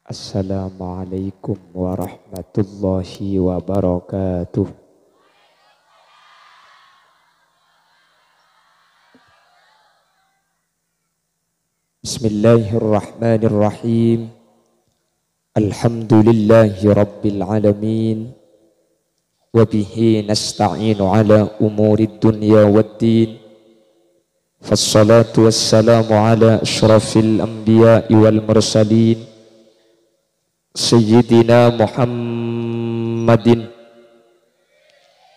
Assalamualaikum warahmatullahi wabarakatuh. Bismillahirrahmanirrahim. Alhamdulillahi rabbil alamin. Wabihi nasta'inu ala umurid dunya waddin. Fassalatu wassalamu ala ashrafil anbiya'i wal mursalin Sayyidina Muhammadin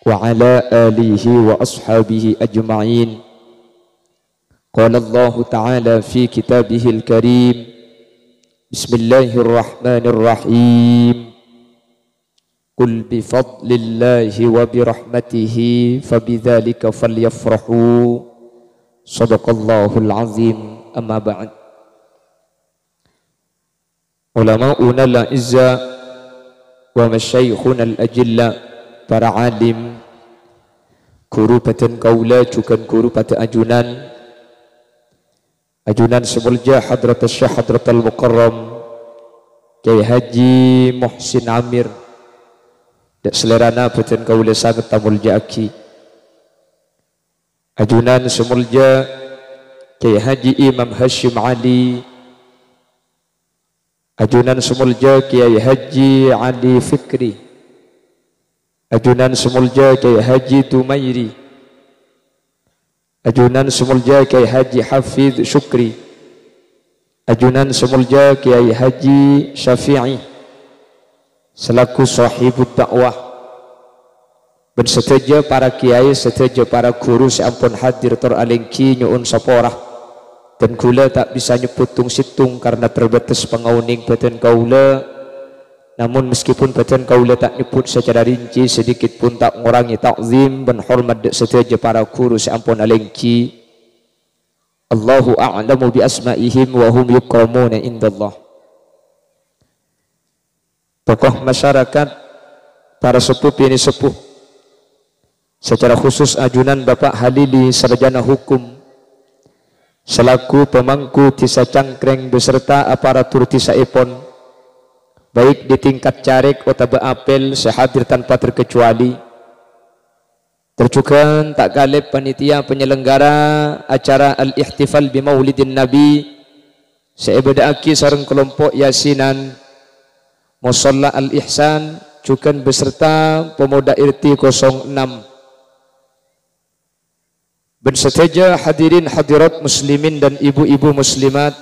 wa ala alihi wa ashabihi ajma'in. Qala Allah Ta'ala fi kitabihil karim. Bismillahirrahmanirrahim. Qul bifadlillahi wa birahmatihi fabidzalika falyafrahu. Shadaqallahul azim. Amma ba'd. Ulama'una al-izza wa masyaikhuna al-ajilla, para alim, guru badan kaula juga guru pada ajunan semulja hadrat Syekh Hadratul Mukarram Kyai Haji Muhsin Amir dak selerana badan kaula sangat tamulja aki. Ajunan semulja Kyai Haji Imam Hashim Ali, ajunan semulja Kyai Haji Ali Fikri, ajunan semulja Kyai Haji Tumairi, ajunan semulja Kyai Haji Hafidh Syukri, ajunan semulja Kyai Haji Syafi'i selaku sahibud dakwah, dan seteja para kiai, seteja para guru seampun hadir teralengki nyuun saporah, dan kula tak bisa nyeputung situng karena terbatas pengauning badan kaula. Namun meskipun badan kaula tak nyebut secara rinci, sedikit pun tak ngurangi takzim dan hormat seteja para guru seampun alengki. Allahu a'lamu bi asma'ihim wa hum yukramuna indallah. Tokoh masyarakat, para sepuh ini sepuh, secara khusus ajunan Bapak Halili Sarjana Hukum selaku pemangku Desa Cangkreng beserta aparatur Desa Epon, baik di tingkat carik atau apel, sehadir tanpa terkecuali. Terjugan tak kalib panitia penyelenggara acara Al-Ihtifal bi Maulidin Nabi seibadaaki sareng kelompok Yasinan Musalla Al-Ihsan juga beserta pemuda irti 06. Berseteja hadirin hadirat muslimin dan ibu-ibu muslimat,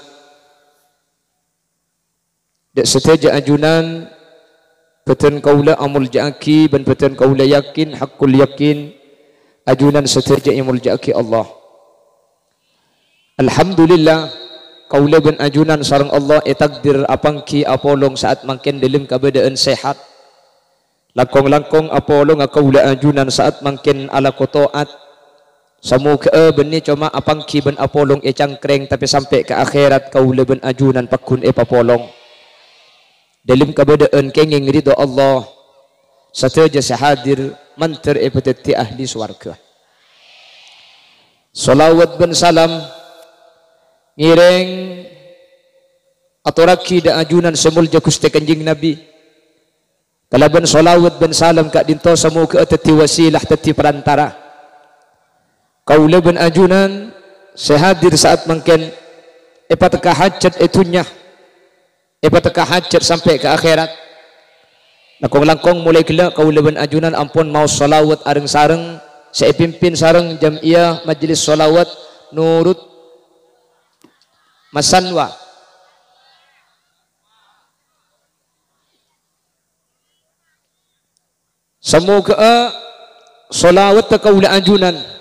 dek seteja ajunan beten kaula amul ja'aki dan beten kaula yakin hakul yakin ajunan seteja amul ja'aki Allah. Alhamdulillah kaula ben ajunan sareng Allah takdir apangki apolong saat mangken dalam keadaan sehat. Langkong-langkong apolong kaula ajunan saat mangken ala kotoat. Semoga benih cuma apangki ben apolong cangkreng tapi sampai ke akhirat kaula ben ajunan pakun papolong. Dalam keadaan kenging ridho Allah sateja sehadir manter peteti ahli swarga. Salawat ben salam ngireng aturaki da ajunan semulja Gusti Kanjeng Nabi. Kalaban salawat ben salam kak dinto semoga teti wasilah teti perantara. Kaula ben ajunan sehadir saat mangken epateka hajat etunya, epateka hajat sampai ke akhirat. Nakong langkong mulai gila kaula ben ajunan ampun mau salawat areng sareng saya pimpin sareng jamiah majelis salawat nurut Masanwa. Semoga salawat kaula ajunan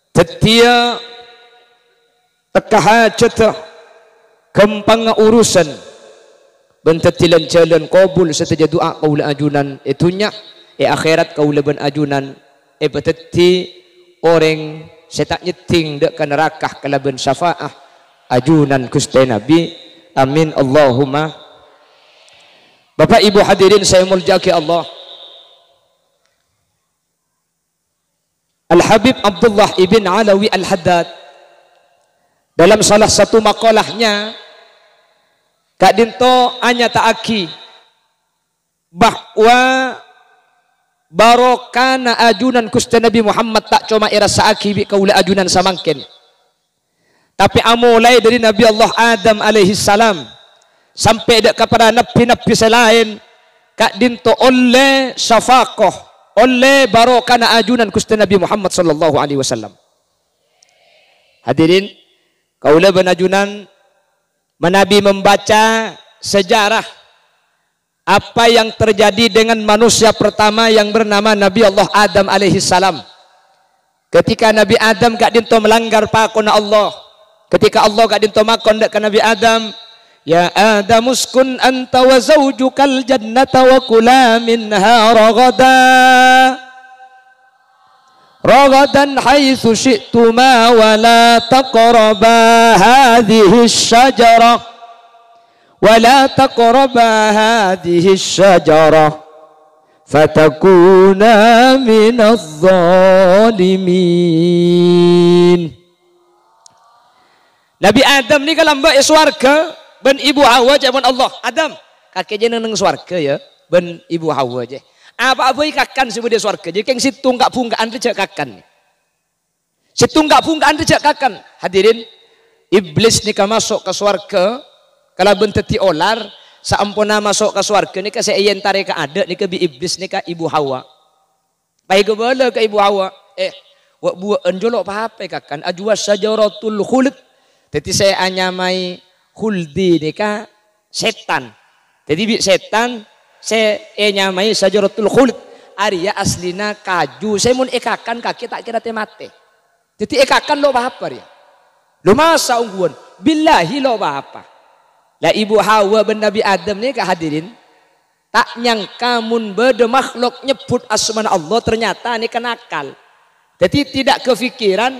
tetia teka hajat kempang urusan bentetilan jalan qabul seteja doa kaula ajunan itunya akhirat kaula ben ajunan beteti orang setak nyeting dek ke nerakah kalaban syafaah ajunan Gusti Nabi. Amin Allahumma. Bapak Ibu hadirin saya muljaki Allah. Al-Habib Abdullah ibn Alawi Al-Haddad dalam salah satu makalahnya Kak dinto anya taaki bahwa barokana ajunan kusta Nabi Muhammad tak cuma irasaaki bi kaula ajunan samangken. Tapi amulai dari Nabi Allah Adam alaihi salam sampai kepada nabi-nabi selain kak dinto oleh syafaqah, oleh barokana ajunan kusta Nabi Muhammad sallallahu alaihi wasallam. Hadirin, kaula benajunan menabi membaca sejarah apa yang terjadi dengan manusia pertama yang bernama Nabi Allah Adam alaihi salam. Ketika Nabi Adam gak dinto melanggar pakona Allah, ketika Allah gak dinto makon ke Nabi Adam, ya Adam uskun anta wa zawjukal jannata wa kula minha ragadan haitsu syi'tuma wa la taqraba hadhihi asy-syajarah wa la taqraba hadhihi asy-syajarah fatakuna minadh dhalimin. Nabi Adam ni kalau mbak swarga ben ibu Hawa jaman Allah Adam kakek jeneng nang swarga ya ben ibu Hawa je apa-apa ikakan sebudi swarga jadi keng situ enggak punggaan rejak kakan situ enggak punggaan rejak kakan. Hadirin, iblis nika masuk ke swarga kalau benteti olar saampuna masuk ke swarga nika seien tare ka ada nika bi iblis nika ibu Hawa baik bala ke ibu Hawa wa buat enjolok apa kakan ajwa syajaratul khuld jadi saya anyamai khuldi nika setan jadi bi setan saya nyamai syajaratul khuld Arya aslina kaju saya mun ekakan kaki tak kira temate jadi ekakan lo apa ya lo masa ungguan billahi lo apa lah ibu Hawa ben Nabi Adam ni hadirin tak nyangka mun bede makhluk nyebut asma Allah ternyata ni kenakal jadi tidak kefikiran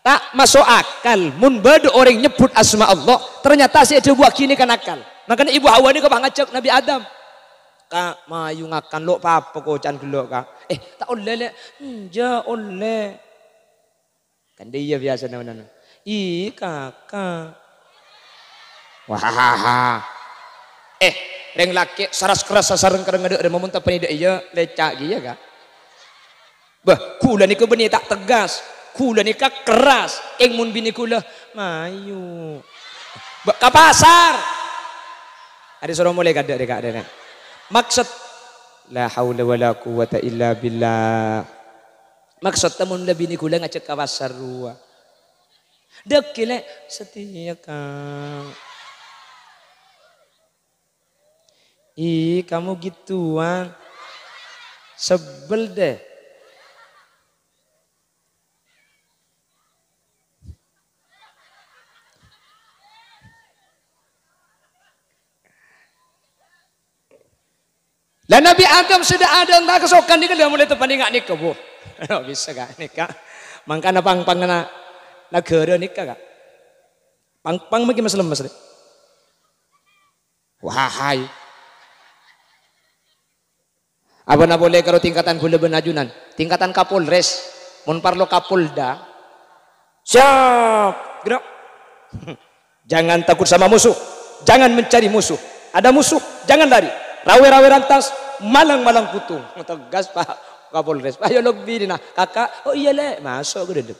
tak masuk akal mun bede orang nyebut asma Allah ternyata si ada buah kini kenakal makanya ibu Hawa ni kau ngajak Nabi Adam kak mayu ngakan lo apa kocan dulu kak tak oleh le ja oleh kan dia biasa namanya kakak wah reng laki saras keras sasaran kadang ada memuntah penida iya lecak gitu kak bah kula ni beni tak tegas kula ni keras eng mun bini kula mayu ke pasar ada suruh mulai kada dek maksud la haula wala quwata illa billah maksud temun lebih ni kula ngajak ke pasar rua dek kile setia kang kamu gituan sebel deh lah Nabi Adam sudah ada entah kesokan ni kan mulai terpanding nikah bu bisa gak nikah mangkana pang na negara nikah gak pang mungkin mas lemes deh wahai apa na boleh kalau tingkatan gula benajunan tingkatan Kapolres mun parlo Kapolda siap gerak jangan takut sama musuh jangan mencari musuh ada musuh jangan lari rawe-rawe rantas malang-malang putung tegas Pak Kapolres ayo lebih dina kakak oh iya le masuk ke dedep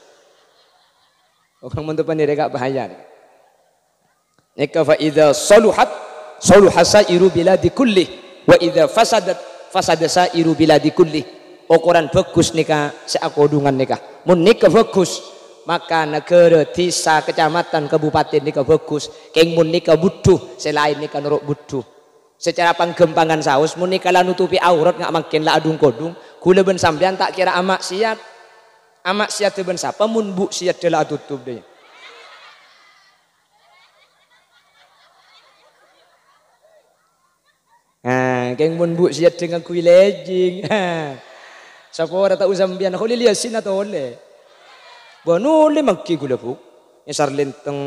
orang mentupan dia gak bahaya nika fa idza saluhat saluhasairu biladi kulli wa idza fasadat fasadasairu biladi kulli ukuran bagus nika seakodungan nika mun nika bagus maka negara desa kecamatan kabupaten nika bagus keng mun nika butuh selain nika nuruk butuh secara panggempangan saus mun nika la nutupi aurat ngak makin la adung kodung kula ben sampean tak kira amak siat ben sapa mun bu siat la tutup deh keng mun bu siat dengan kui lejing sapa ora tak usah sampean holi liasin atau oleh bonole mangki kula bu nyasar lenteng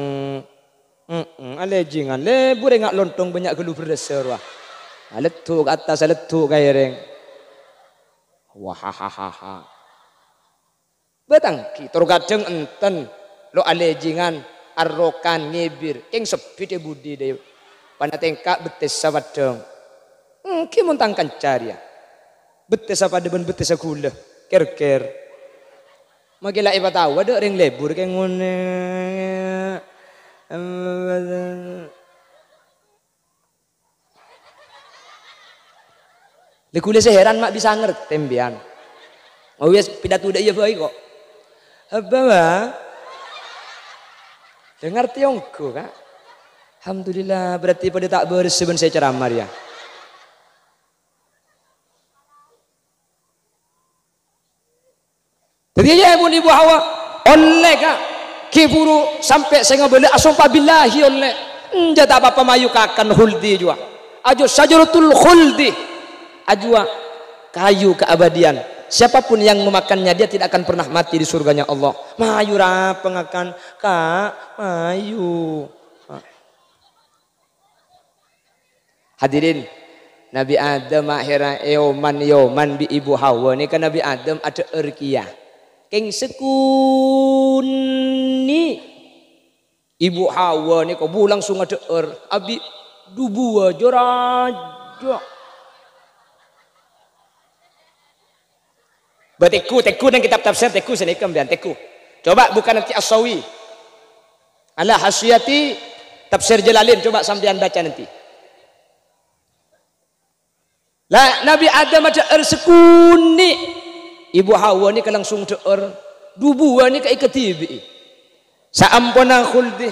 alejingan le bure ngak lontong banyak gelu berdasar wah aletu ke atas aletu ke ireng wahahaha betang kita kadang enten lo alejingan arrokan ngibir keng sepi de budi de panatengka betes sawadong ki muntangkan cari ya betes apa deban betes gula ker magila iba tahu ada ring lebur kayak ngone lekule seheran mak bisa ngerti tembian oh yes pidato dah iya baik kok apa mah dengar tiongku kak alhamdulillah berarti pada tak berseben saya ceramah ya jadi ya ibu Hawa oleh kak kiburu sampai saya nggak boleh asumpah billahi oleh jata apa mayu kakan huldi juga ajo sajaratul khuldi ajwa kayu keabadian siapapun yang memakannya dia tidak akan pernah mati di surganya Allah mayu pengakan kak mayu hadirin Nabi Adam akhirnya yoman bi ibu Hawa ini kan Nabi Adam ada erkiyah keng sekuni ibu Hawa ini kau langsung ada abi dubua jorajo Teku dan kitab tafsir teku sini kembian teku. Coba bukan nanti As-Sawi. Ala Hasyati tafsir Jalalin coba sampean baca nanti. Lah Nabi Adam ada sekuni. Ibu Hawa ni langsung deer dubua ni kai ketibi. Saampuna khuldi.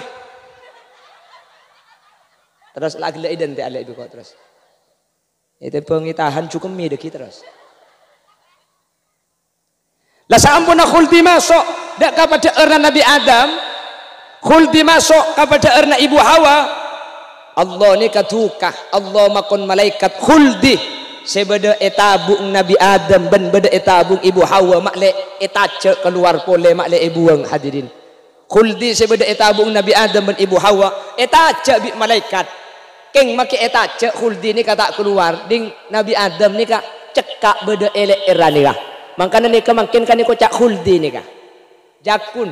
Terus lagi identik ala ibu kau terus. Itu pengitahan cukup mi deki terus. Lah saampuna khuldi masuk dak kepada erna Nabi Adam khuldi masuk kepada erna ibu Hawa Allah ni katukah Allah makon malaikat khuldi sebeda etabung Nabi Adam ben beda etabung ibu Hawa makle etace keluar pole makle ibuang hadirin khuldi sebeda etabung Nabi Adam ben ibu Hawa etace bi malaikat keng make etace khuldi ni kata keluar ding Nabi Adam ni ka cekak beda elek erani lah makanya nika makin kan niko cak khuldi nika jakun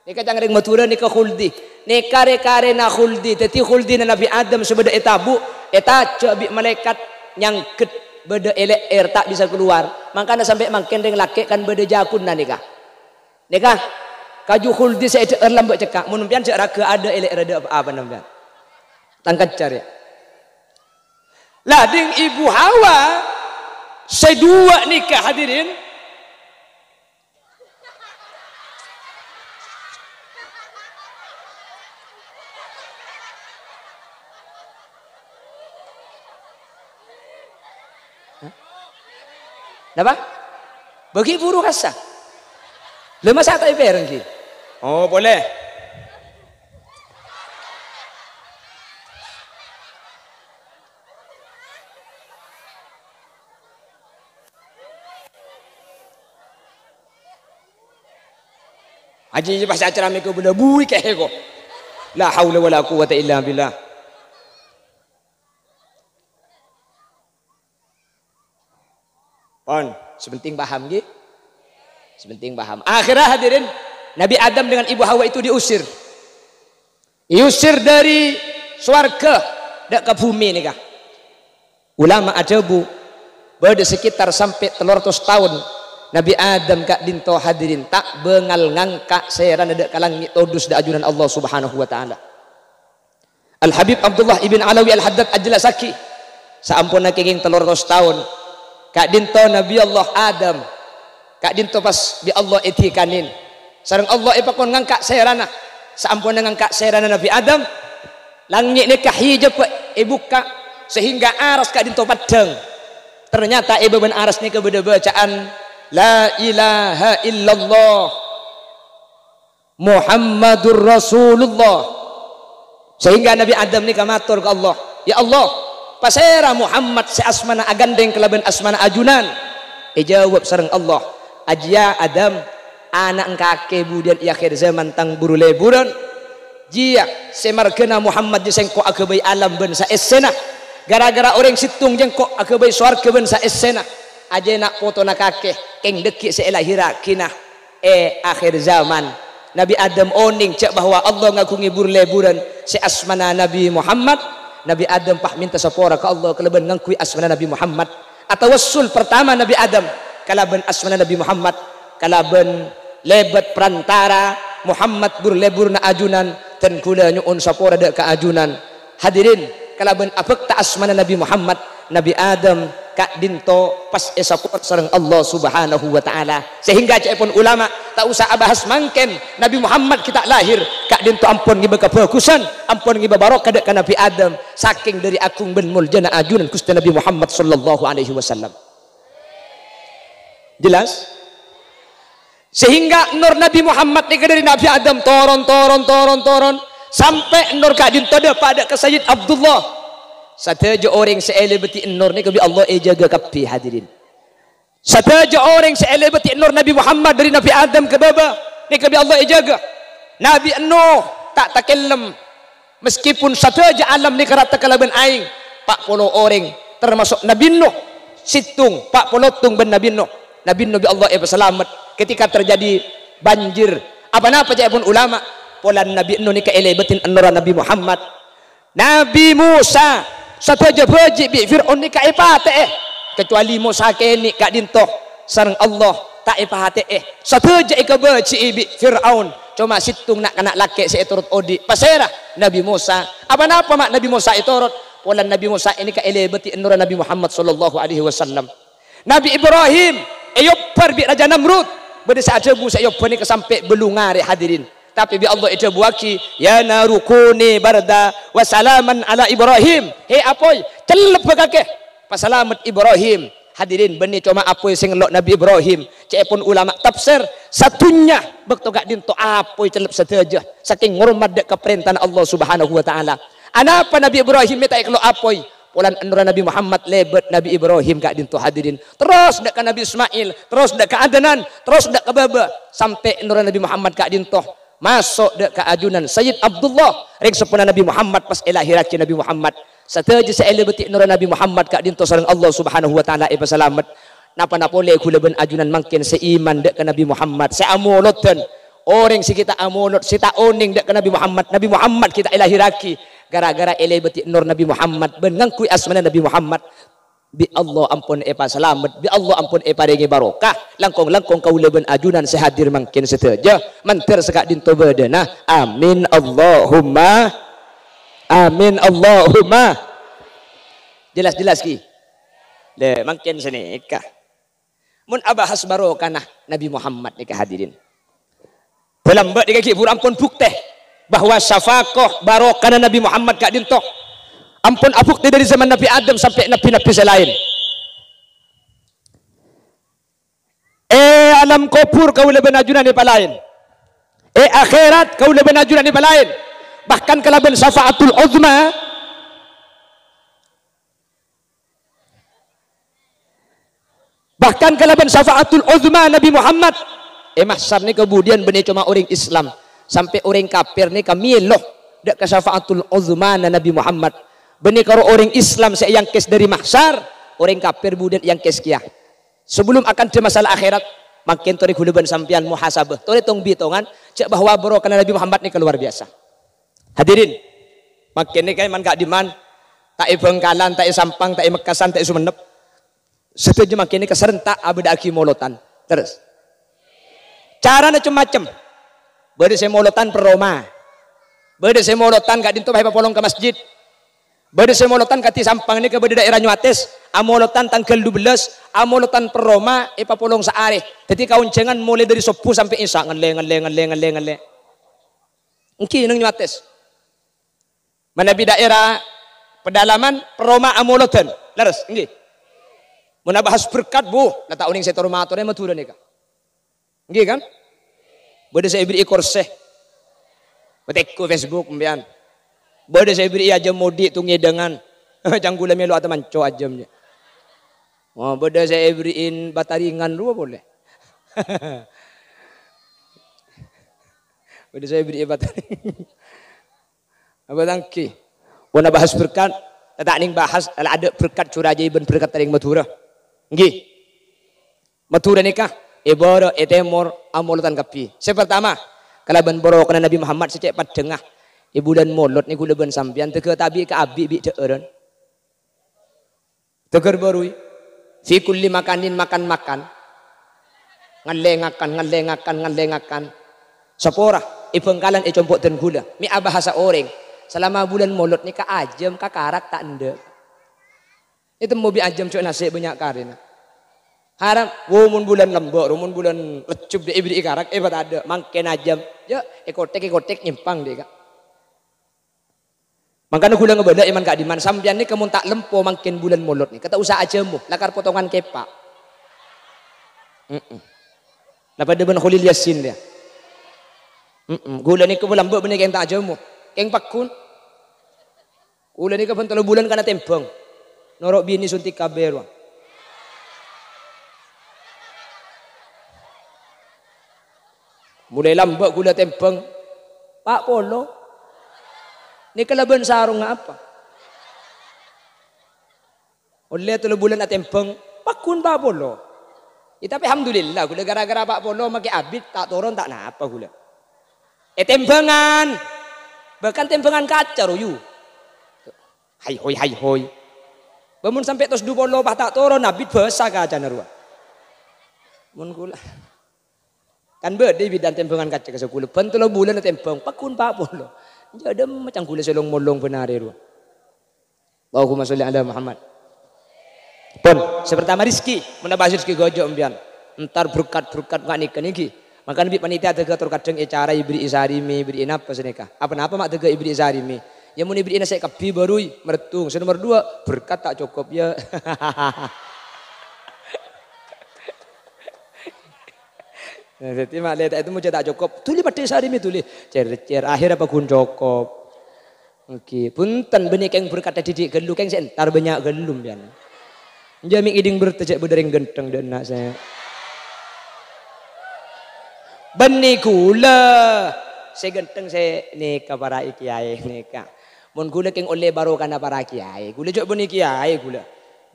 nika jangan ring matura nika khuldi nika rekare na khuldi teti khuldi na Nabi Adam sebeda etabu eta cabi malaikat nyangket beda elek air tak bisa keluar makanya sampai makin ring laki kan beda jakun na nika kaju khuldi saya lambat cekak munumpian cek raga ada elek rada apa namanya tangkat cari lah ding ibu Hawa saya dua nikah hadirin Napa? Bagi buruh rasa lemas tak ibareng ki oh boleh Aji pas acara mereka benda bui kayak kok. La haula wala quwata illa billah. Pon, sebenting paham nggih? Sebenting paham. Akhirnya hadirin, Nabi Adam dengan Ibu Hawa itu diusir. Diusir dari swarga dak ke bumi nih kah. Ulama ada bu, pada sekitar sampai 300 tahun Nabi Adam kak dinto hadirin tak bengal ngangka seran ada kalang todus da ajunan Allah Subhanahu wa taala. Al Habib Abdullah ibn Alawi Al Haddad Ajlasaki saampuna kenging 300 tahun kak dinto Nabi Allah Adam kak dinto pas bi Allah etikanin sareng Allah ipakon ngangka serana saampuna ngangka serana Nabi Adam langit ni kahijab ibuka sehingga aras kak dinto padang ternyata ibu ben aras ni kebeda bacaan La ilaha illallah Muhammadur Rasulullah sehingga Nabi Adam ni kamatur ke Allah ya Allah pasera Muhammad si asmana agandeng kelaban asmana ajunan jawab sareng Allah ajia Adam anak kake budian akhir zaman tang buru leburan jia semargena Muhammad jisengko akabai alam ben sa esena gara-gara orang situng jengko akabai swarga ben sa esena aja nak foto nak kakek keng dekik seelahira kina akhir zaman Nabi Adam oning cek bahwa Allah ngaku ngibur leburan si asmana Nabi Muhammad Nabi Adam pah minta sapora ke Allah kalaban ngangkui asmana Nabi Muhammad. Atawassul pertama Nabi Adam kalaban asmana Nabi Muhammad, kalaban lebat perantara Muhammad burlebur na ajunan ten kula nyuun sapora de ka ajunan. Hadirin kalaban apek ta asmana Nabi Muhammad, Nabi Adam kak dinto pas esapor sareng Allah Subhanahu wa taala, sehingga cepon ulama tak usah abahas mangken Nabi Muhammad kita lahir kak dinto ampun ngiba kebagusan, ampun ngiba barokah dek ka Nabi Adam saking dari akung ben muljana ajunan Gusti Nabi Muhammad sallallahu alaihi wasallam. Jelas? Sehingga nur Nabi Muhammad ni dari Nabi Adam toron sampai nur kak dinto de pada ke Sayyid Abdullah. Sataja orang seelebeti nur ni kebi Allah jaga kapi. Hadirin, sataja orang seelebeti nur Nabi Muhammad dari Nabi Adam ke baba ni kebi Allah jaga. Nabi Nuh tak takellam meskipun sataja alam ni kerat takalaban aing 40 orang termasuk Nabi Nuh situng 40 tung ben Nabi Nuh bi Allah selamat ketika terjadi banjir apa-apa cak pun ulama polan Nabi Nuh ni keelebetin nur Nabi Muhammad. Nabi Musa sataja baji bi Fir'aun ni ka ipate kecuali Musa keni kak dintoh sareng Allah tak ipate sataja ika baji bi Fir'aun cuma situng nak kena laki seturut odi pasera Nabi Musa apa-apa mak Nabi Musa iturut polan Nabi Musa ini ka elebeti nur Nabi Muhammad sallallahu alaihi wasallam. Nabi Ibrahim ayopar bi Raja Namrud bade saja bu sayopar ni kesampe belungare. Hadirin, tapi bi Allah itu buaki ya narukuni barda wa salaman ala Ibrahim. Hei apoy celep kakek pasalamat Ibrahim. Hadirin, benih cuma apoy sing ngelok Nabi Ibrahim cepon ulama tafsir satunya bekto gak dinto apoy celep saja saking ngurmat dek keperintahan Allah Subhanahu wa taala. Anapa Nabi Ibrahim minta iklo apoy polan anura Nabi Muhammad lebet Nabi Ibrahim gak dinto. Hadirin, terus dek ke Nabi Ismail, terus dek ke Adnan, terus dek ke baba sampai anura Nabi Muhammad gak dinto masuk dek ke ajunan Sayyid Abdullah ring sepuna Nabi Muhammad pas elahiraki Nabi Muhammad sataja saelebeti nur Nabi Muhammad kak dinto sareng Allah Subhanahu wa taala selamat. Napa boleh kula ben ajunan mangkin seiman dek ke Nabi Muhammad seamoloten orang si kita amolot si ta oning dek ke Nabi Muhammad kita elahiraki gara-gara elebeti nur Nabi Muhammad ben ngangkui asmana Nabi Muhammad bi Allah ampun selamat, bi Allah ampun paringi barokah langkong kaula ben ajunan sehadir mangkin sataja manter sekak dinto bedena amin Allahumma amin Allahumma. Jelas ki le mangkin senikah mun abahas barokah Nabi Muhammad nikah. Hadirin, pelambat dikaki pur ampun bukti bahwa syafaqah barokah Nabi Muhammad kak dinto ampun abukti dari zaman Nabi Adam sampai nabi-nabi selain. Alam kubur kau lebih najunan di palain. Akhirat kau lebih najunan di palain. Bahkan kalaban syafaatul uzma Nabi Muhammad mahsyar ni kemudian benih cuma orang Islam sampai orang kafir ni kami loh dak ke syafaatul uzma Nabi Muhammad. Benih karo orang Islam saya yang kes dari mahsyar, orang kafir budan yang kes kia. Sebelum akan ke masalah akhirat, makin tori huluban sampian muhasabah. Tori tong bitongan cek bahwa barokah Nabi Muhammad ni luar biasa. Hadirin, makin ni kan man gak diman, tak Bengkalan, tak Sampang, tak Mekasan, tak Sumenep. Setuju makin ni keserentak abad aki molotan. Terus, caranya macam-macam. Bade saya molotan per Roma, bade saya molotan gak dinto bahaya polong ke masjid. Bade semolotan kati Sampang ini ke bade daerah Nyuates amolotan tanggal 12 amolotan per Roma polong saare. Jadi kauncengan mulai dari Sopu sampai Isa ngele engki nang Nyuates mana bi daerah pedalaman per Roma amolotan leres engki mun bahas berkat bu lata uning setor matore matura nika engki kan bade saya beri korse betekku Facebook mbian bade saya beri aja modi tungi dengan janggula melu atau manco ajamnya. Oh, bade saya beriin bataringan dua boleh. Bade saya beri bataringan. Apa tangki? Wana bahas berkat, tak ning bahas ada berkat curah jaiban berkat taring Madura. Nggih. Madura nikah ibara etemor amolutan kapi. Pertama, kalaban borokana Nabi Muhammad secek padengah bulan molot ni kula ben sampean tege tabi ke abi bi deureun. Teger barui. Fi kulli makanin makan. Ngalengakan. Sapora ibengkalan compok dan gula. Mi bahasa orang. Selama bulan molot ni ka ajem ka karak tak ende. Itu mau bi ajem cok nasi banyak karina. Harap mun bulan lembok, mun bulan lecup de ibri karak tak ada mangken ajem. Ya ekotek nyimpang deh kak. Makanya gula ngebeda iman kak diman sampean ni kamu tak lempo mangken bulan molot ni. Kata usaha ajemu lakar potongan kepak. Napa deban Khalil Yasin dia. Gula ni kebelam mbok benih keng tak ajemu. Keng pakun. Gula ni kepen 3 bulan kana tempeng. Norok bini suntik kabeh. Mulai lambak gula tempeng. Pak Polo. Ni kelaban sarung apa? Oleh 3 bulan na tempeng. Pakun Pak Polo. Tapi alhamdulillah gula gara-gara Pak Polo make abit tak turun tak napa gula. Tempengan. Bahkan tempengan kaca royu. Hai hoi. Bangun sampai tos 2 polo bah tak turun abit basah kaca narua. Mun gula. Kan bede bidan tempengan kaca ke sekula. Pentolo bulan na tempeng. Pakun Pak Polo. Jadi macam gula selong molong benar ru. Allahumma sholli ala Muhammad. Pon, sepertama rizki, menambah rizki gojo umbian. Entar berkat ngak nikah niki. Maka nabi panitia tega kadang cara ibri isarimi, ibri inapa seneka. Apa mak tega ibri isarimi. Ya mun ibri ina saya kapi barui mertung. Nomor 2 berkat tak cukup ya. Jadi mak lihat itu mau tak cukup. Tuli pati isarimi tuli. Cer akhir apa kun cukup. Oke, punten benih keng berkat didik gelu keng sentar banyak gelum pian. Jami iding bertejak berdering genteng dan nak saya. Benih gula. Saya genteng saya nikah para kiai nikah. Mun gula keng oleh baru kana para kiai. Gula jok benih kiai gula.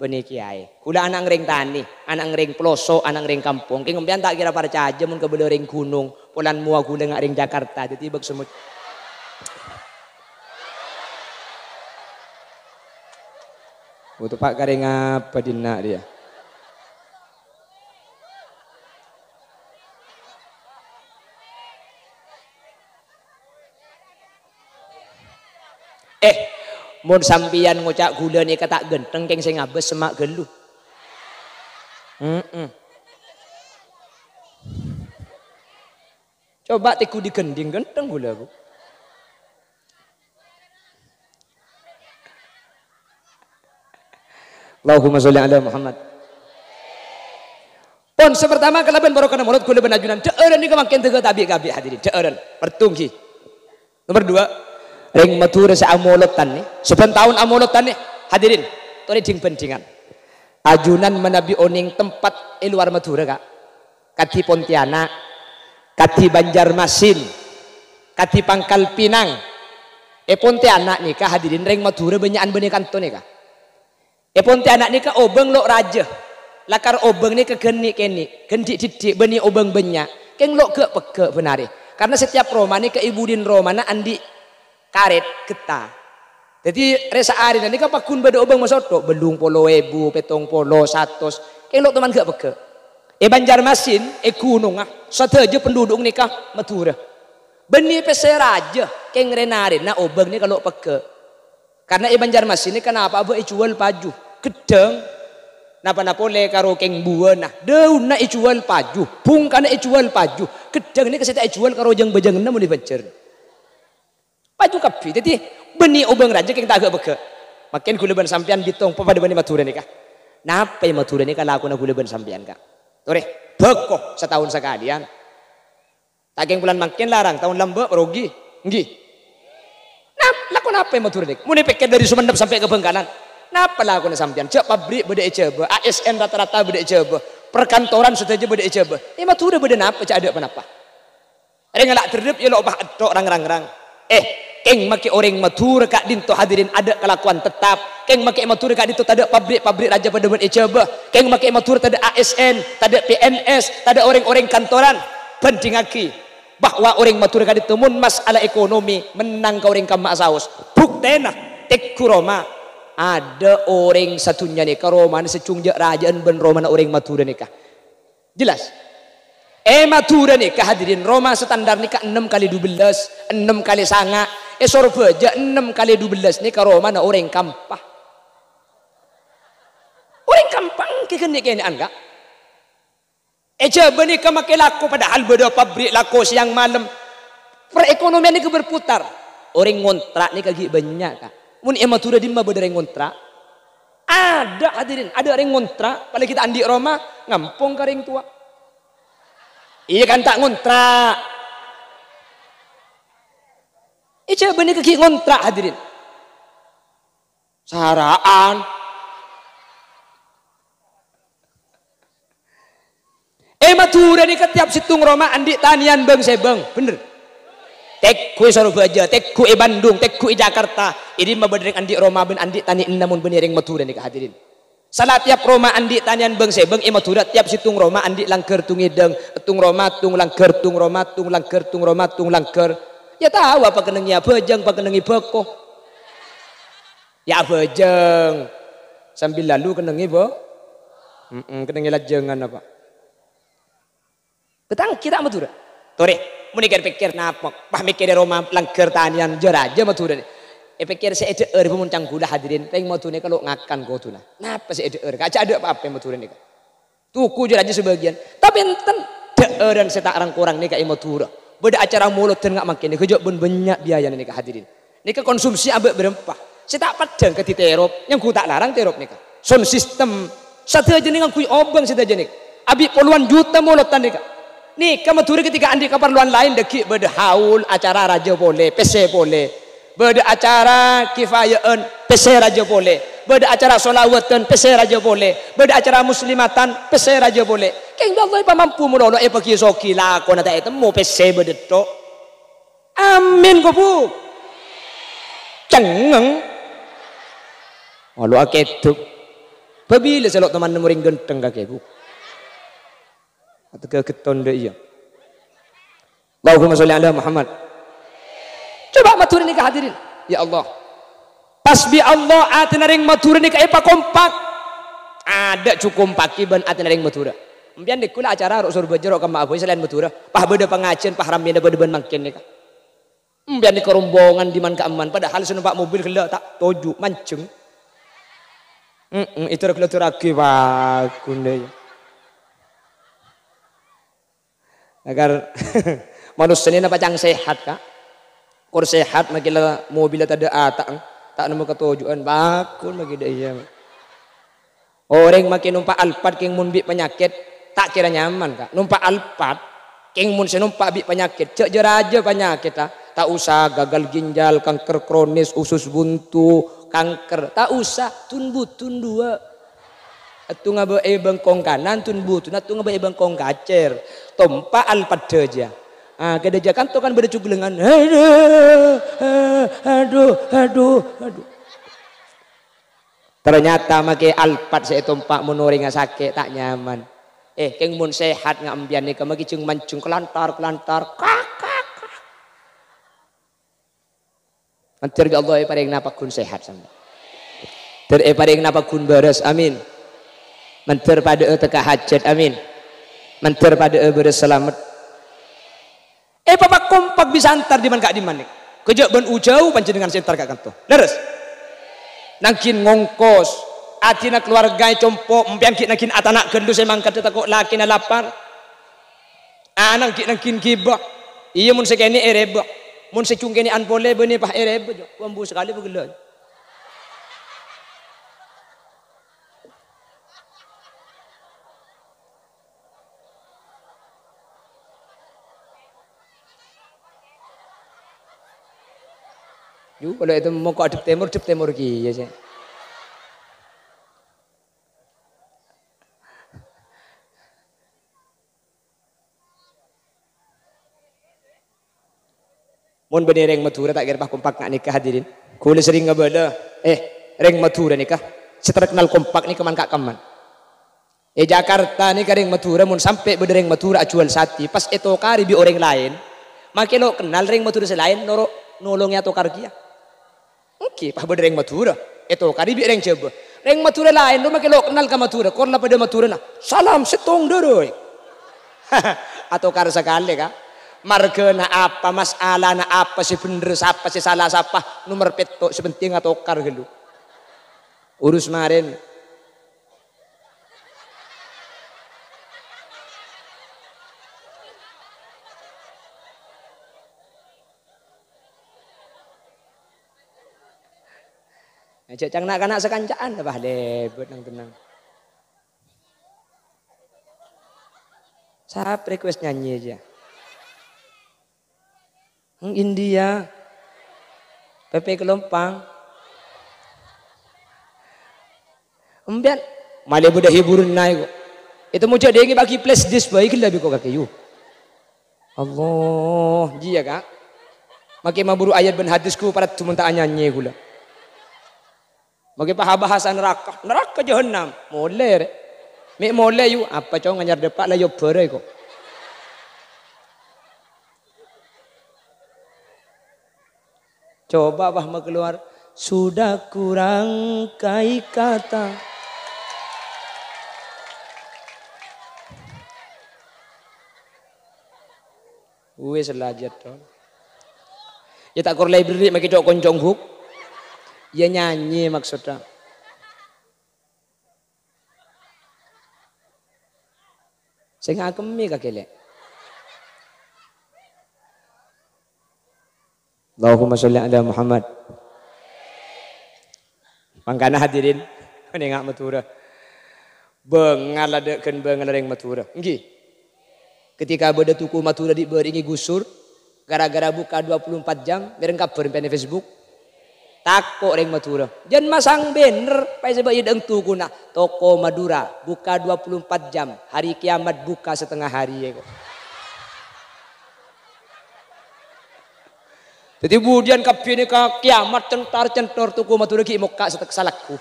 Benih kiai. Gula anak ngering tani, anak ngering pelosok, anak ngering kampung. Keng umpian tak kira para caja mun kebelah ring gunung. Polan mua gula ngak ring Jakarta. Jadi bag semut. Untuk Pak Karing apa dina dia? Mun sampian ngucak gula ni kata genteng keng sing ngabes semak gelu. Coba tiku digending genteng gula bu. Allahumma sholli ala Muhammad. Pon sepertama kelaban barokah mulut kula benajunan deureun ni kemakin teu tabi kabeh hadirin deureun pertunggi. Nomor 2 ring matur sa amolotan ni 10 tahun amolotan ni hadirin tore ding pendingan. Ajunan menabi oning tempat luar Madura kak. Kati Pontianak, kati Banjarmasin, kati Pangkal Pinang. Pontianak ni kak hadirin ring Madura banyakan benih kanton ni kak. Pontianak ni ka obeng lok raja. Lakar obeng ni ke geni keni. Gendik didik beni obeng banyak. Keng lok ke peke benari. Karena setiap Roma ni ke ibudin Roma na andi karet getah. Jadi resa ari ni ka pakun beda obeng masoto. Belung polo ebu, petong polo, 100. Keng lok teman ke peke. Banjarmasin, gunung ah. Sateja penduduk ni ka Madura. Beni pese raja. Keng renari na obeng ni kalau peke. Karena Banjarmasin ni kenapa abu jual paju. Gedeng napa le karo keng buana daun na ijual paju bung kana ijual paju gedeng ni kesita ijual karo jeng bejeng na muli bancer paju kapi jadi benih obeng raja keng tak agak beke makin gula ban sampean ditong pada benih Madura ni kah napa Madura ni kala aku na gula ban sampean kah tore bekoh setahun sekalian tak keng bulan makin larang tahun lembek rugi nggih nah laku napa Madura ni muni peket dari Sumenep sampai ke Bengkalan. Napa lah aku nak sampean? Cak pabrik beda coba, ASN rata-rata beda coba, perkantoran saja beda coba. Madura beda napa? Cak ada apa-apa? Ada ngelak terdeep ya lo bah adok rang-rang. Keng make orang Madura kak dinto hadirin ada kelakuan tetap. Keng make Madura kak dinto ada pabrik raja pada beda coba. Keng make Madura ada ASN, ada PNS, ada orang-orang kantoran. Penting aki. bahwa orang Madura kadi temun masalah ekonomi menang ke orang Kamak Saus buktena tekku Roma ada orang satunya nih ke Roma secungjak rajaan ben Roma na orang Madura nikah jelas Madura nikah hadirin Roma standar nikah 6 kali 12 6 kali sanga Sorbaja 6 kali 12 nikah Roma na orang kampah orang kampang kekene enggak coba nih makai laku padahal beda pabrik laku siang malam perekonomian ini berputar orang ngontrak nih kaki banyak kak mun Madura di mana beda orang ngontrak ada hadirin ada orang ngontrak paling kita andi Roma ngampung ke orang tua iya kan tak ngontrak coba nih kaki ngontrak hadirin saraan Madura nih ketiap situng Roma andi tanian bang sebang bener tekku Surabaya tekku Bandung tekku Jakarta ini mah bener andi Roma ben andi tani namun bener yang Madura nih hadirin salah tiap Roma andi tanian bang sebang Madura tiap situng Roma andi langker tung ideng tung Roma tung langker tung Roma tung langker tung Roma tung langker ya tahu apa kenengnya bejeng apa kenengi beko ya bejeng sambil lalu kenengi bo kenengi lajengan apa betang kita Madura tore munikir pikir napa pah mikir Roma langker tanian jeraja Madura pikir seede mun cangkula hadirin peng Madura kalau ngakan gotuna napa seede kaca ada apa-apa Madura nih tuku jeraja sebagian tapi enten deeran setak orang kurang nih kayak Madura beda acara mulut dan nggak makin kejok ben banyak biaya nih hadirin nih konsumsi abek berempah setak padang ke terop yang ku tak larang terop nih sound system satu aja nih ngakui obang satu aja nih abi puluhan juta mulut nih nih Madura ketika andi keperluan lain deki beda haul acara raja boleh PC boleh beda acara kifayaan PC raja boleh beda acara solawatan PC raja boleh beda acara muslimatan PC raja boleh keng Allah pa mampu mulolo pagi soki lakon ata etemu PC beda tok amin ko bu cengeng walau aketuk pabila selok teman nemuring genteng kakek bu atau keton deh iya. Allahumma sholli ala Muhammad. Coba Madura ini hadirin. Ya Allah. Tasbih Allah atina ring Madura ini kayak kompak. Ada cukup paki ban atina ring Madura. Mbian dikula acara rok Surabaya rok Kamak Aboy selain Madura. Pah beda pengajian pah ramina beda ban makin nika. Mbian di kerombongan di man keaman padahal senumpak mobil kela tak toju mancung. Itu rek lagi bagus deh. Agar manusia ini pacang sehat kak kur sehat makilah mobil ada tak nemu ketujuan bakun bagi dia orang makin numpak Alphard king mun bi penyakit tak kira nyaman kak numpak Alphard king mun senumpak bi penyakit cek jeraja penyakit tak usah gagal ginjal kanker kronis usus buntu kanker tak usah tun dua atu ngabe bengkong kanan tun butun atu ngabe bengkong kacer tompa Alphard aja kedeja kan tuh kan beda cugelengan aduh ternyata make Alphard saya tompa menori nggak sakit tak nyaman keng mun sehat ngambian nih kemagi cung mancung kelantar kakak antir Allah paling napa kun sehat sama paling napa kun beres amin mentir pada teka hajat amin mentir pada berselamat bapak kompak bisa antar di mana kak di mana kejak ben ujau panjenengan sentar kak kanto leres nangkin ngongkos atina keluarga compok mpian ki nangkin atanak gendus emang kata kok laki na lapar nangkin kibah iya mun sekene ereba mun secungkene an boleh beni pah ereba wambu sekali begelaj kalau itu mau kok adep temur ki ya sih. Mun bener reng Madura tak kira kompak nak nikah hadirin. Kula sering ngabala. Reng Madura nikah. Seterkenal kompak nih keman kak keman. Jakarta nih reng Madura mun sampai bener reng Madura jual sati pas itu kari bi orang lain. Makin lo kenal ring Madura selain nolongnya tokar kia. Oke, pak ring Madura. Itu kari bi ring coba. Ring Madura lain lo makin lo kenal ke Madura. Korla pada Madura na. Salam setong doi. Atau kar sekali kah? Marga na apa, masalah na apa, si bener apa, si salah apa, nomor petok sepenting atau kar gelu. Urus marin. Ajak cang nak kanak sekancaan bah lebet nang tenang. Siapa request nyanyi aja. India, Pepe Kelompang, Embian, malah budak hiburan naik. Itu mau jadi bagi flash disk baik lebih kok kaki you. Allah, dia kak. Makin maburu ayat ben hadisku para cuma tak nyanyi gula. Makin bahasa neraka jahannam, moleh. Mek moleh you apa cowok ngajar depak lah yo berai kok. Coba bah mau keluar. Sudah kurang kai kata. Wes selajat dong. Ya tak kor library makin cok koncong huk. Ya nyanyi maksudnya. Saya ngakemi kakek. Allahumma sholli ala Muhammad. Mangkana hadirin nengak Madura. Bengal adekeun bengal ring Madura. Nggih. Ketika beda tuku Madura di beuringi gusur gara-gara buka 24 jam bereng kabar di Facebook. Takok ring Madura. Jan masang banner pai sebab ieu tukuna toko Madura buka 24 jam. Hari kiamat buka setengah hari kok. Jadi kemudian kabeh ka kiamat centar-centor tuku Madura ki moka setek salakku.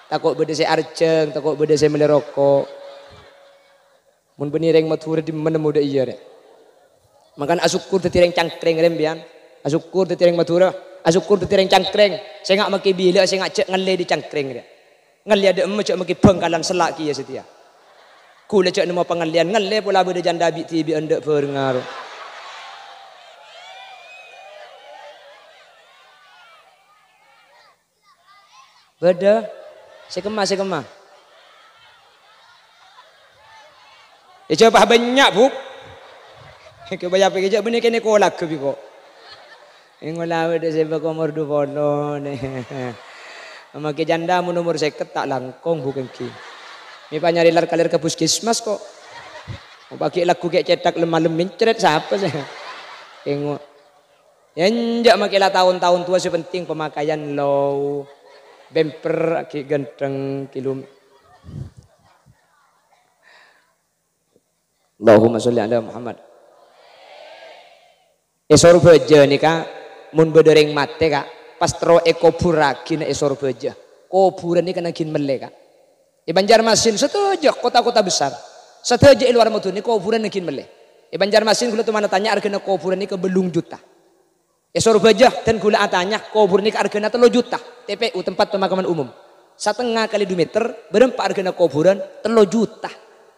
Takok beda saya arjeng, takok beda saya meli rokok. Mun benih ring Madura di mana muda iya rek. Makan asukur teti ring cangkreng rembian. Asukur teti ring Madura, asukur teti ring cangkreng. Saya ngak make bila, saya ngak cek ngale di cangkreng rek. Ngale ada emme cek make bengkalan selak ki ya setia. Kula cek nama pengalian ngale pula beda janda bi tibi endek berengaruh. Beda, sekemah. Ya coba banyak bu. Kebanyak pergi benih kene kolak ke biko. Ngolah beda sebab umur 20 nih. Makai janda mun umur 50 tak langkong bukan ki. Mi nyari lar kalir ke puskesmas kok. Bagi laku kayak cetak lemah lemin ceret siapa sih? Tengok. Yang jak makilah tahun-tahun tua sepenting pemakaian low. Bemper ki ganteng kilum. Allahumma sholli ala Muhammad. Esor beja nih kak, mun bedereng mate kak, pas tero ekobur lagi nih esor beja. Kuburan ini kena kin melek kak. Di Banjarmasin setuju kota-kota besar, setuju luar mutu ini kuburan kin melek. Di Banjarmasin kalau tuh mana tanya harganya kuburan ini kebelung juta. Esor beja dan gula atanya kuburan ini harganya 3 juta. TPU tempat pemakaman umum. 1,5 kali 2 meter berempat harganya kuburan 3 juta.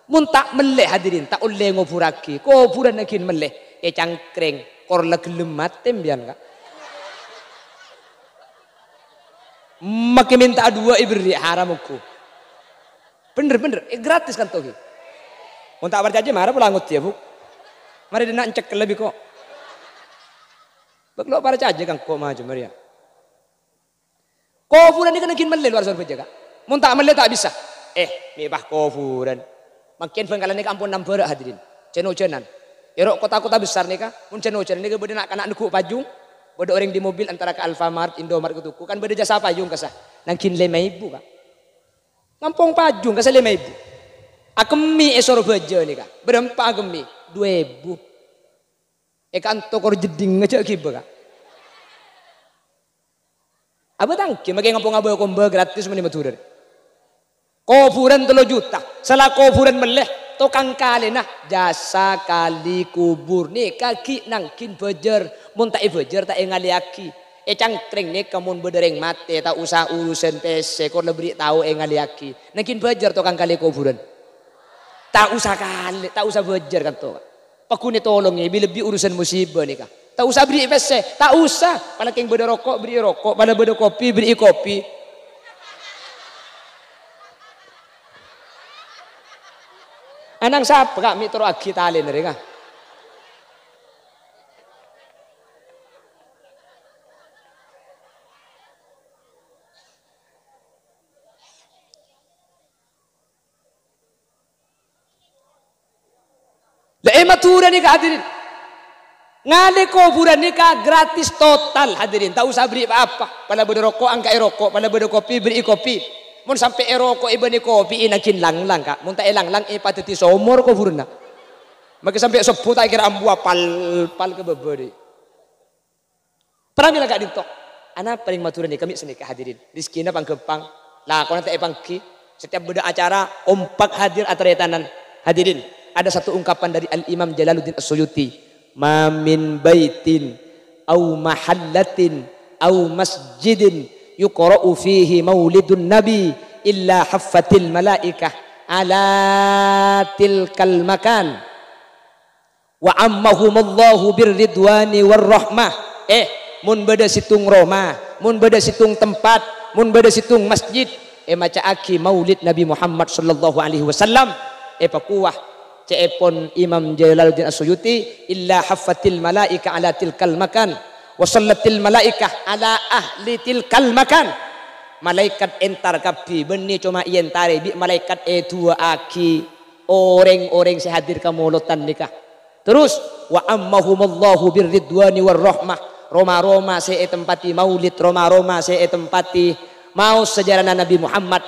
Mun tak meleh hadirin tak oleh ngopuraki kuburan nakin meleh cangkreng korla gelem matem bian kak. Makin minta dua ibri haramku. Bener gratis kan toh. Mun tak percaya marah pulangut ya bu. Mari dia nak cek lebih kok. Baklo percaya kan kok maju Maria. Kuburan ini nakin meleh luar surga kak. Mun tak meleh tak bisa. Mibah kuburan. Makin bengkalan ini ampun nambah hadirin. Ceno-cenan. Erok kota-kota besar nih kak. Mun ceno-cenan ini beda nak anak nukuk pajung. Beda orang di mobil antara ke Alfamart, Indomart ke tuku. Kan beda jasa pajung kesah. Nangkin 5.000 kak. Ngampung pajung kesah 5.000. Akemi esor beja nih kak. Berempat akemi 2.000. Kan tokor jeding ngecek kiba kak. Apa tangki makin ngampung komba gratis meni matur. Kuburan 3 juta. Salah kuburan meleh tukang kali nah jasa kali kubur nih kaki nangkin bejer mun tak bejer tak ngaliaki cangkring nih kamun bedereng mate tak usah urusan PC kor lebih tahu ngaliaki nangkin bejer tukang kali kuburan tak usah kali tak usah bejer kan tuh pakune tolongnya bila lebih urusan musibah nih kah tak usah beri PC tak usah pada keng beda rokok beri rokok pada beda kopi beri kopi. Anang siapa kak mitro agi tali mereka. Lah matura nih hadirin. Ngale kuburan nih gratis total hadirin. Tak usah beri apa-apa. Pada beda rokok angka rokok, pada beda kopi beri kopi. Mun sampai rokok iba ni kopi inakin lang-lang kak. Mun tak lang-lang pateti somor kuburan nak. Maka sampai sepuh tak kira ambu pal ke beberi. Pernah bilang kak dintok. Anak paling maturan nih kami seni hadirin. Rizkina pangkepang. Lah kau nanti pangki. Setiap beda acara ompak hadir ataretanan hadirin. Ada satu ungkapan dari Al-Imam Jalaluddin As-Suyuti. Ma min baitin au mahallatin au masjidin yuqra'u fihi maulidun nabi illa haffatil malaikah ala tilkal makan wa ammahumullahu birridwani warrahmah mun beda situng Roma mun beda situng tempat mun beda situng masjid maca aki maulid Nabi Muhammad sallallahu alaihi wasallam pakuah ceepon Imam Jalaluddin As-Suyuti illa haffatil malaika ala tilkal makan wasallatil malaikah ala ahli tilkal makan malaikat entar kapi benih cuma ientare bi malaikat dua aki orang-orang sehadir kamulutan nikah terus wa ammahumullahu birridwani warrahmah Roma-Roma saya tempati maulid Roma-Roma saya tempati mau sejarah Nabi Muhammad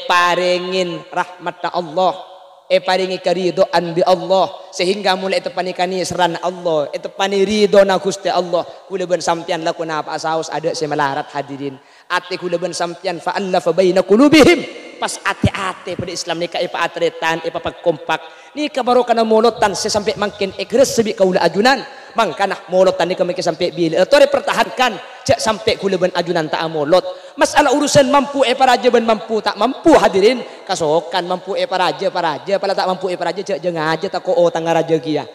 parengin rahmat Allah paringi karidoan bi Allah sehingga mulai tepanikani seran Allah tepani ridho na Gusti Allah kula ben sampean laku na apa saus ada semelarat hadirin ate kula ben sampean fa allafa baina qulubihim pas ate-ate pada Islam ni ka atretan pagkompak ni ka baro kana molotan sampai makin ekres sebi kaula ajunan mangkana molotan ni kami sampai bila tore pertahankan cak sampai kula ben ajunan ta molot masalah urusan mampu paraja ben mampu tak mampu hadirin kasokan mampu paraja pala tak mampu paraja cak jeung aja tak ko tangga raja kia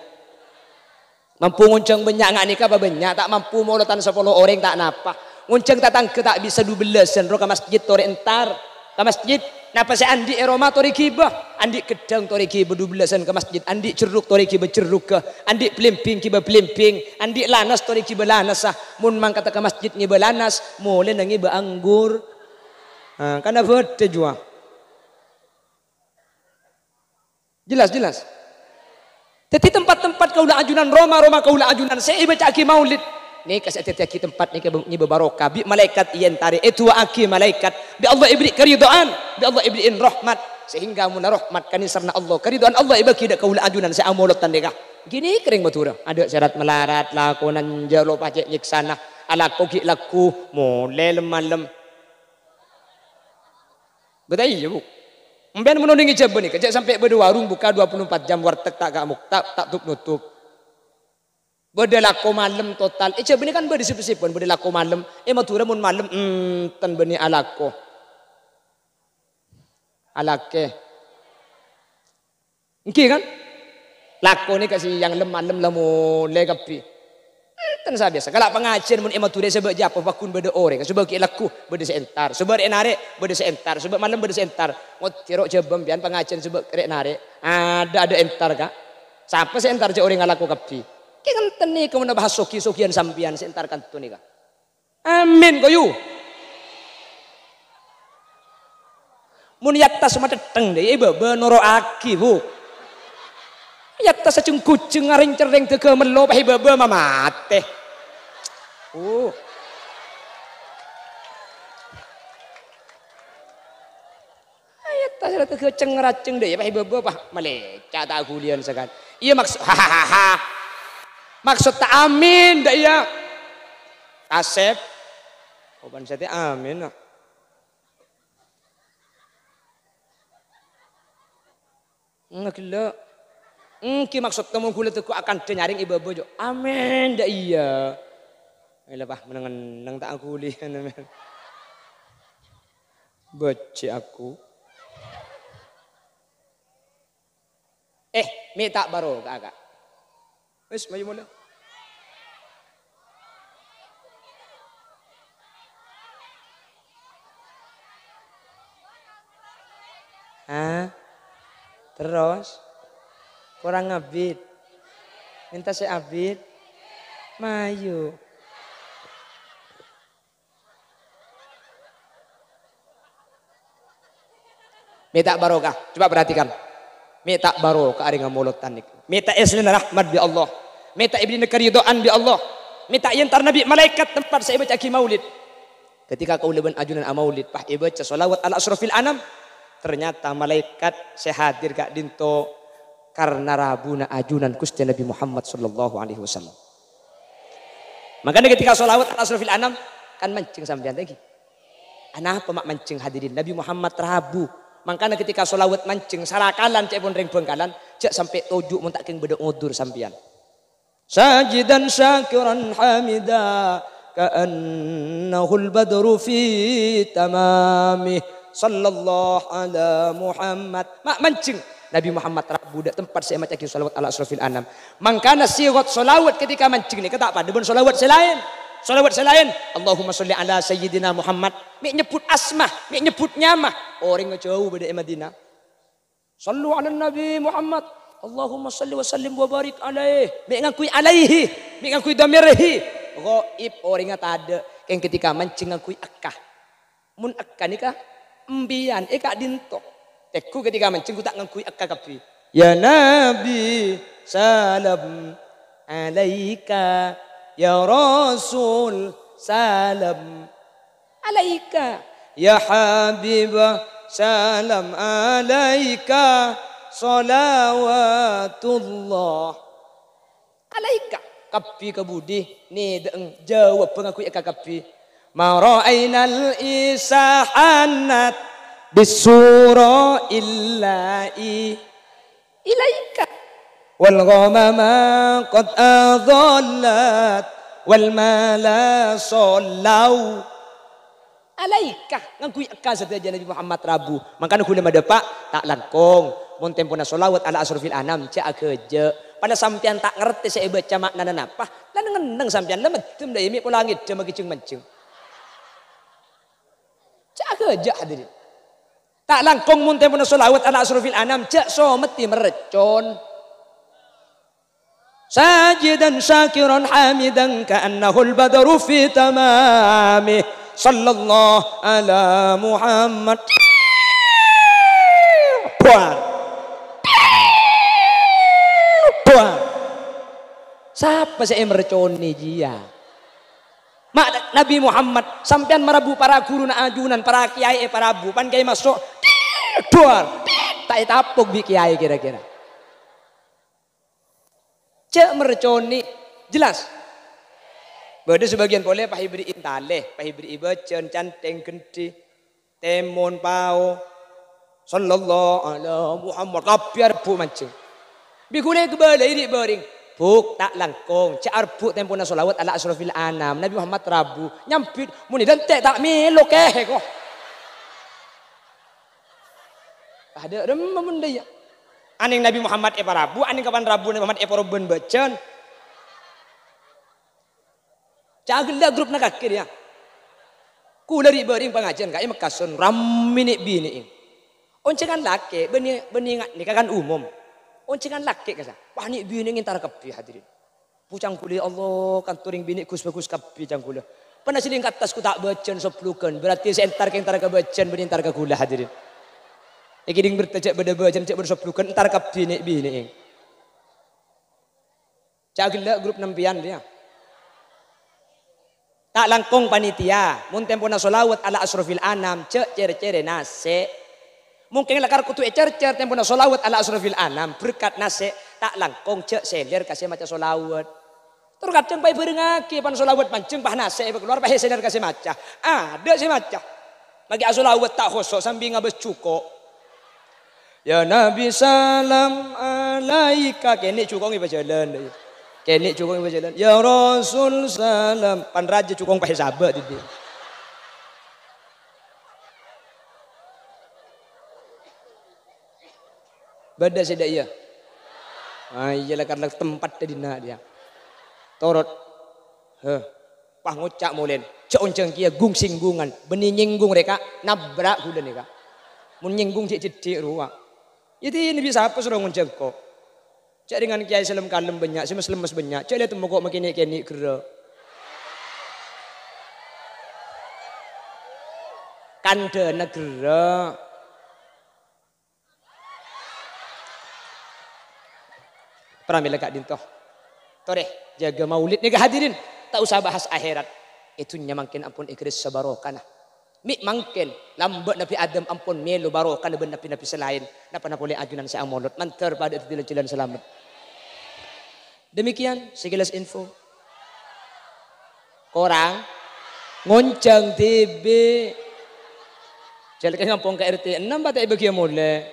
mampu ngunceng benyak ngak nikah banyak tak mampu molotan 10 orang tak napa ngunceng tatang ke tak bisa 12 senro ka masjid tore entar ka masjid napa se andi Roma tori kibah andi kedang tori kibah 12an ke masjid andi ceruk tori kibah ceruk ke andi pelimping kibah pelimping andi lanas tori kibah lanas mun mang kata ke masjid ngibah lanas mulai nangibah anggur kana bete jua jelas teti tempat-tempat kaula ajunan Roma kaula ajunan saya baca aki maulid nih kasih teti tempat nih ngibah barokah bi malaikat iyan tari itu aki malaikat bi Allah ibri keridoan bi Allah ibriin rahmat sehingga mun rahmat kani sarna Allah keridoan Allah iba kida kaula ajunan saya amolotan deka gini kering batura ada syarat melarat lakonan jalo pacek nyiksana ala koki laku mulai lemalem betul ya bu mben menundingi jabon nih kejak sampai berwarung buka 24 jam warteg tak tutup beda laku malam total benih kan beda sip-sipun beda laku malam matura mun malam tan benih alako alake iki kan laku ni kasih yang malam lamu legapi tan sa biasa kalau pengajian mun matura sebab japo bakun beda orang sebab ki laku beda seentar sebab enare beda seentar sebab malam beda seentar ngotiro jebem pian pengajian sebab rek nare ada entar kak siapa seentar je orang ngalaku kapi kan teni kamu bahas soki-sokian sampian sentar kan tu nika. Amin koyu. Mun yatta semua teteng deh ibu benoro aki bu. Yatta secung kucing ngaring cereng teke melo pahi bebe mamate. Yatta sila teke cengraceng deh pahi bebe pah maleca tak gulian sekan. Iya maksud hahaha. Maksud tak amin dah ya Asep oban saya amin lah. Ngegelo. Ki maksud temu kula tuku akan denyaring ibu-ibu jo. Amin dah iya. Ayolah bah meneng tak aku lihat. Baca aku. Minta baru kakak. Wes maju mula. Hah? Terus? Kurang abid. Minta saya abid. Mayu. Minta barokah. Coba perhatikan. Minta barokah ari ngamulut tanik. Minta islina rahmat bi Allah. Minta ibni keridoan bi Allah. Minta yantar nabi malaikat tempat saya baca maulid. Ketika kau leban ajunan maulid, pah baca salawat ala asrofil anam. Ternyata malaikat saya hadir kak dinto karena rabuna ajunan Gusti Nabi Muhammad sallallahu alaihi wasallam. Makanya ketika salawat ala asrofil anam kan mancing sampean lagi. Anapa mak mancing hadirin Nabi Muhammad rabu. Makanya ketika solawat mancing sarakalan cek pun ring bengkalan cek sampai tujuh muntak king bedok ngudur sampian. Sajidan syakiran hamida ka'annahul badru fi tamami sallallahu ala Muhammad. Mak mancing Nabi Muhammad rabu dak tempat saya macam solawat ala asrofil anam. Makanya sirat solawat ketika mancing ni kata apa? Debon solawat selain. Salawat selain Allahumma sholli ala sayyidina Muhammad. Mik nyebut asmah, mik nyebut nyamah. Orang jauh beda Madinah. Sallu ala Nabi Muhammad. Allahumma sholli wa sallim wa barik alaihi. Mik ngakui alaihi, mik ngakui dhamirhi. Ghaib orang tak ada. Yang ketika mancing ngakui akah. Mun akah nikah embian kak dinto. Teku ketika mancing ku tak ngakui akah kapi. Ya Nabi salam alaika. Ya Rasul salam alaika. Ya Habibah salam alaika. Salawatullah alaika. Kapi kebudi ni jawab pengakui kapi. Ma ra'ainal isahanat bisura illa'i ilaika. Wal ghamama qad adallat wal mala sallau alaika. Ngakui akal saja Nabi Muhammad rabu. Makanya kula madepak tak langkung mun tempona solawat ala asrofil anam cak akeje. Pada sampean tak ngerti saya baca makna napa lan ngeneng sampean lemedem da yemi langit de magicing mancing. Cak akeje hadirin. Tak langkung mun tempona solawat ala asrofil anam cak so meti merecon. Sajidan syakiran hamidan ka'annahul badru fi tamami sallallahu ala Muhammad. Puan. Siapa saya merconi dia? Mak Nabi Muhammad sampean merabu para guru na ajunan para kiai para bu pan kiai masuk. Puan. Tak tapuk bi kiai kira-kira. Cek merconi jelas. Bada sebagian boleh pahibri intale, pahibri ibacen canteng genti, temon pau, sallallahu ala Muhammad kapiar bu mancing. Bikune kebala ini bering, buk tak langkong, cek arbu tempona solawat ala asrofil anam, Nabi Muhammad rabu, nyampit, muni dan tak melo keh kok. Ada remam ya. Aning Nabi Muhammad rabu, aning kapan rabu Nabi Muhammad roben bacan. Cagila grup nak kakir ya. Kulari bering pengajian kaya mekasun ramini bini. Oncengan laki beni ni kan umum. Oncengan laki kasa. Wah ni bini ngintar kapi hadirin. Pucang kuliah Allah kan turing bini kus bagus kapi cang kuliah. Pernah siling atas ku tak bacan sepulukan. Berarti saya entar ke entar ke bacan beni entar ke kuliah hadirin. Iki ding bertajak beda bacan cek bersepulukan entar kapi ni bini. Cagila grup nempian dia. Tak langkong panitia, mun tempo na solawat ala asrofil anam, cek cere-cere nase. Mungkin lakar kutu cer-cer tempo na solawat ala asrofil anam, berkat nase, tak langkong cek seler kasih maca solawat. Terus kadang pai berengaki pan solawat pancing pah nase keluar pah seler kasih maca. Ada sih maca. Bagi asolawat tak khosok sambil ngabes cuko. Ya Nabi salam alaika. Kene cukong iba jalan. Kene cukong iba jalan. Ya Rasul salam. Pan raja cukong pakai sahabat itu. Beda sih dia. Ah iyalah karena tempat tadi nak dia. Torot. Pah ngocak molen. Cak onceng kia gung singgungan. Benih nyinggung mereka nabrak kuda mereka. Mun nyinggung cik ruang. Itu ini bisa apa suruh ngonceng kok. Cak dengan kiai salam kalem banyak, lemes banyak. Cak lihat temu kok makin kini kera. Kanda negara. Pernah bila kak dintoh. Tore jaga maulid nih hadirin. Tak usah bahas akhirat. Itunya makin ampun ikris sabarokana. Mik mangkin lambat Nabi Adam ampun melu barokah ben nabi-nabi selain. Napa boleh ajunan saya amolot mantar pada jalan selamat. Demikian sekilas info. Korang ngoncang TB. Jalan kampung ke RT 6 batai bagi mulai.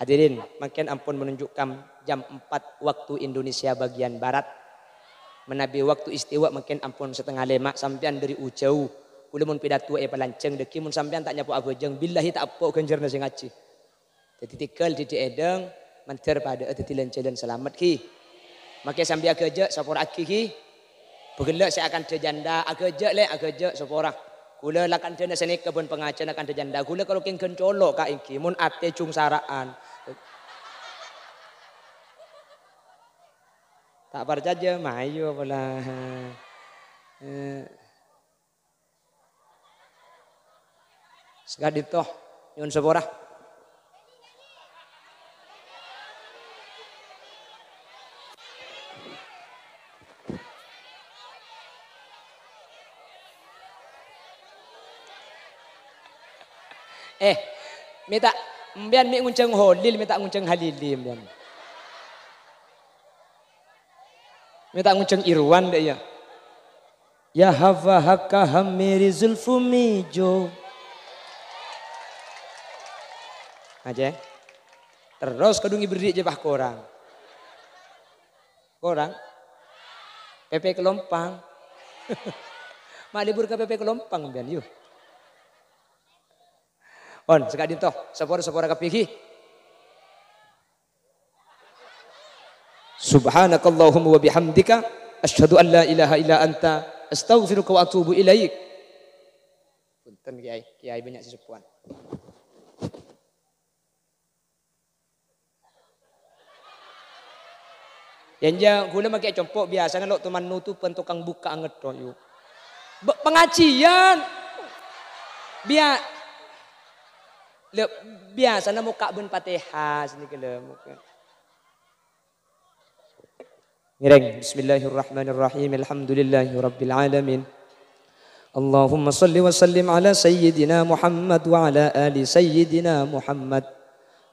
Hadirin, makin ampun menunjukkan jam 4 waktu Indonesia bagian barat. Menabi waktu istiwa makin ampun setengah 5 sampean dari ujau. Kula mun pidato palanceng deki mun sampean tak nyapu abojeng billahi tak apa ganjarna sing ngaji. Jadi tikal di edeng manter pada tetilan jalan selamat ki. Maka sambil agak sapor aki ki. Begelak saya akan janda agak le agak sapora. Kula lakan dana seni kebun pengajian akan janda. Kula kalau king gencolok ka iki mun ate cung saraan. Tak percaya mayu pula. Sekali toh nyun sepora. Minta mbian mi ngunceng holil minta ngunceng halilim mbian. Minta ngunceng irwan deh ya. Ya hawa haka hamiri zulfu mijo. Aja. Terus kedungi beri je bah korang. Korang. PP Kelompang. Mak libur ke PP Kelompang mbian yuk. On sekali toh sepora kapiki. Subhanakallahumma wa bihamdika asyhadu an la ilaha illa anta astaghfiruka wa atubu ilaik. Punten kiai banyak sesepuan. Yang gula makai compok biasa kan lo teman nutupan tukang buka anget yuk. Pengajian biasa na muka ben Fatihah sini kele muka. Ngereng bismillahirrahmanirrahim alhamdulillahirabbil alamin. Allahumma salli wa sallim ala sayyidina Muhammad wa ala ali sayyidina Muhammad.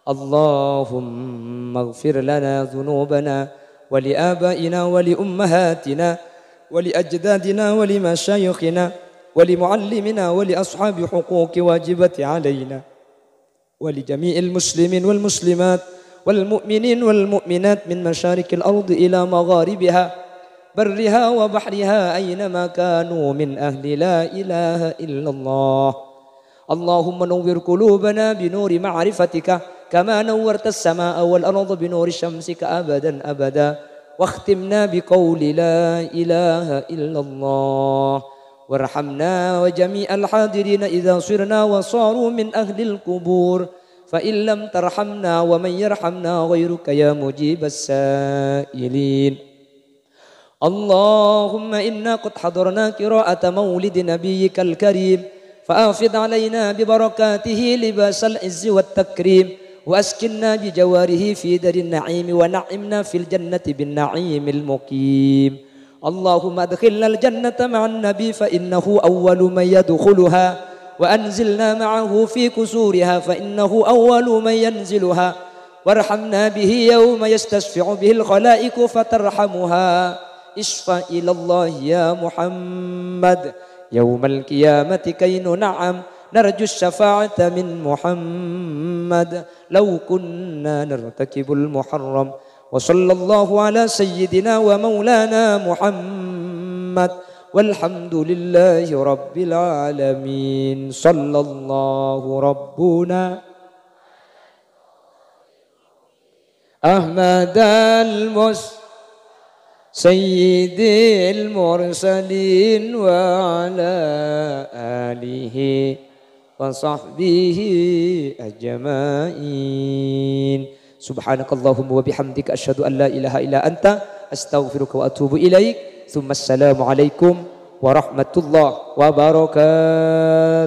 Allahumma ighfir lana dhunubana wa li abaina wa li ummahatina wa li ajdadina wa li masyayikhina wa li muallimina wa li ashabi huquqi wajibati alaina. ولجميع المسلمين والمسلمات والمؤمنين والمؤمنات من مشارق الأرض إلى مغاربها برها وبحرها أينما كانوا من أهل لا إله إلا الله. اللهم نور قلوبنا بنور معرفتك كما نورت السماء والأرض بنور شمسك أبدا أبدا واختمنا بقول لا إله إلا الله. وارحمنا وجميع الحاضرين إذا صرنا وصاروا من أهل القبور فإن لم ترحمنا ومن يرحمنا غيرك يا مجيب السائلين. اللهم إنا قد حضرنا قراءة مولد نبيك الكريم فأفض علينا ببركاته لباس العز والتكريم وأسكننا بجواره في دار النعيم ونعمنا في الجنة بالنعيم المقيم. اللهم ادخلنا الجنة مع النبي فإنه أول من يدخلها وأنزلنا معه في كسورها فإنه أول من ينزلها وارحمنا به يوم يستشفع به الخلائق فترحمها. اشفع إلى الله يا محمد يوم القيامة كي ننعم نرجو الشفاعة من محمد لو كنا نرتكب المحرم وصلى الله على سيدنا ومولانا محمد والحمد لله رب العالمين صلى الله ربنا أحمد سيد المرسلين وعلى آله وصحبه أجمعين سبحانك اللهم وبحمدك أشهد أن لا إله إلا أنت أستغفرك وأتوب إليك ثم السلام عليكم ورحمة الله وبركاته.